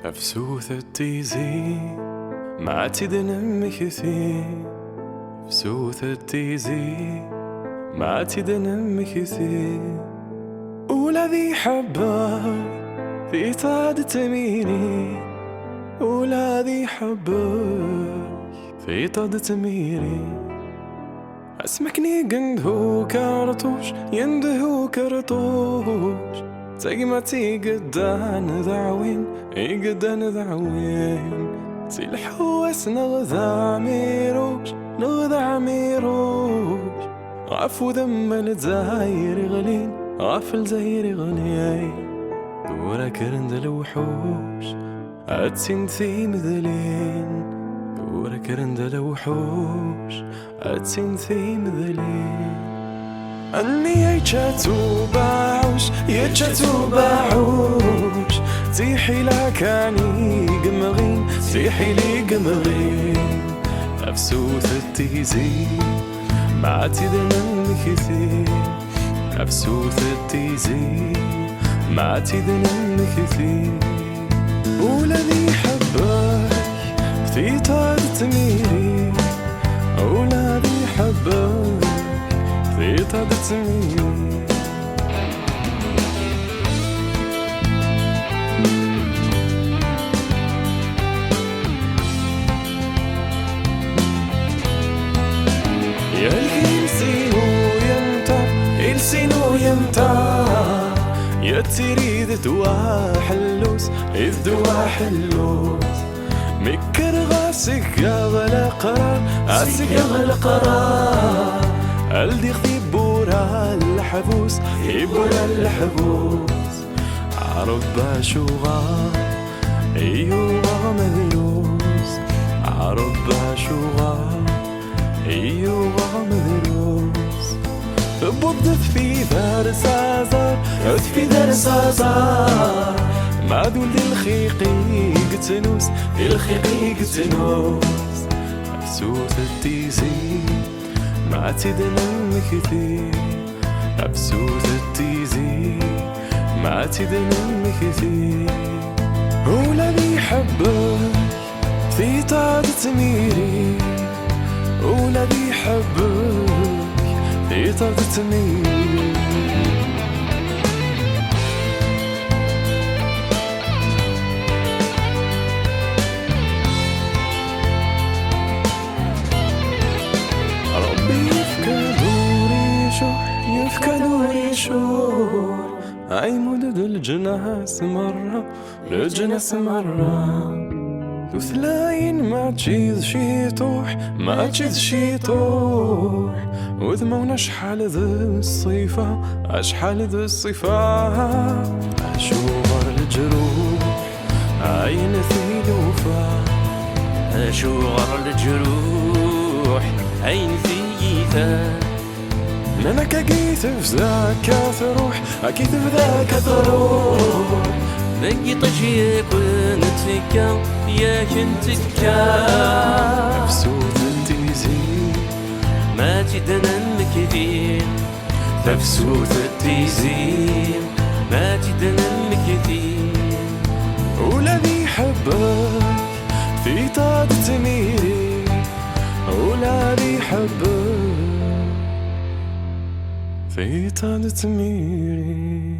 أفسوث التيزي ما تدنم كثير أفسوث التيزي ما تدنم كثير والذي حبه في طاد تميري والذي حبه في طاد تميري اسمكني قنده كرطوش ينده كرطوش تقمتي قدان ذعوين قدان ذعوين تلحوس نغذى ميروش نغذى عميروش غفو ذم الزاير غلين غفل زاير غلين دورا كرند الوحوش أتسنثي مذلين دورا كرند الوحوش أتسنثي مذلين أني يجتو باعوش تيحي لكاني قمغين تيحي لي قمغين أفسوث التيزي ما تدنم كثير أفسوث التيزي ما تدنم كثير والذي حبك في طاد تميري والذي حبك في طاد تميري السينو يمتع يا تريد دوا حلوس إذ دوا حلوس مكر غاسك غلا قرار عسك غلا قرار الدي خذي بورا الحبوس يبورا الحبوس عرب شوغا ايوغا مذروس عرب شوغا ايوغا مذروس بضت في دار سازار في دار سازار ما دول الخيقي قتنوس الخيقي قتنوس أفسوث التيزي ما تدنم كثير أفسوث التيزي ما تدنم كثير والذي حبك في طاد تميري والذي حبك في طاد تميري ربي يفكى دوري شوح أي مدد الجناس مرة الجناس مرة وثلاين ما تشيذ شي طوح ما تشيذ شي طوح وذمونا شحال ذا الصيفة أشحال ذا الصيفة أشوغر الجروح عين ثيلوفا أشوغر الجروح عين ثيثا لأنك أكيد في ذاك تروح أكيد في ذاك تروح بقي طشيك ونتفكا يا كنتكا أفسوث التيزي ما تدنم كثير أفسوث التيزي ما تدنم كثير والذي حبك في طاد تميري والذي حبك في طاد تميري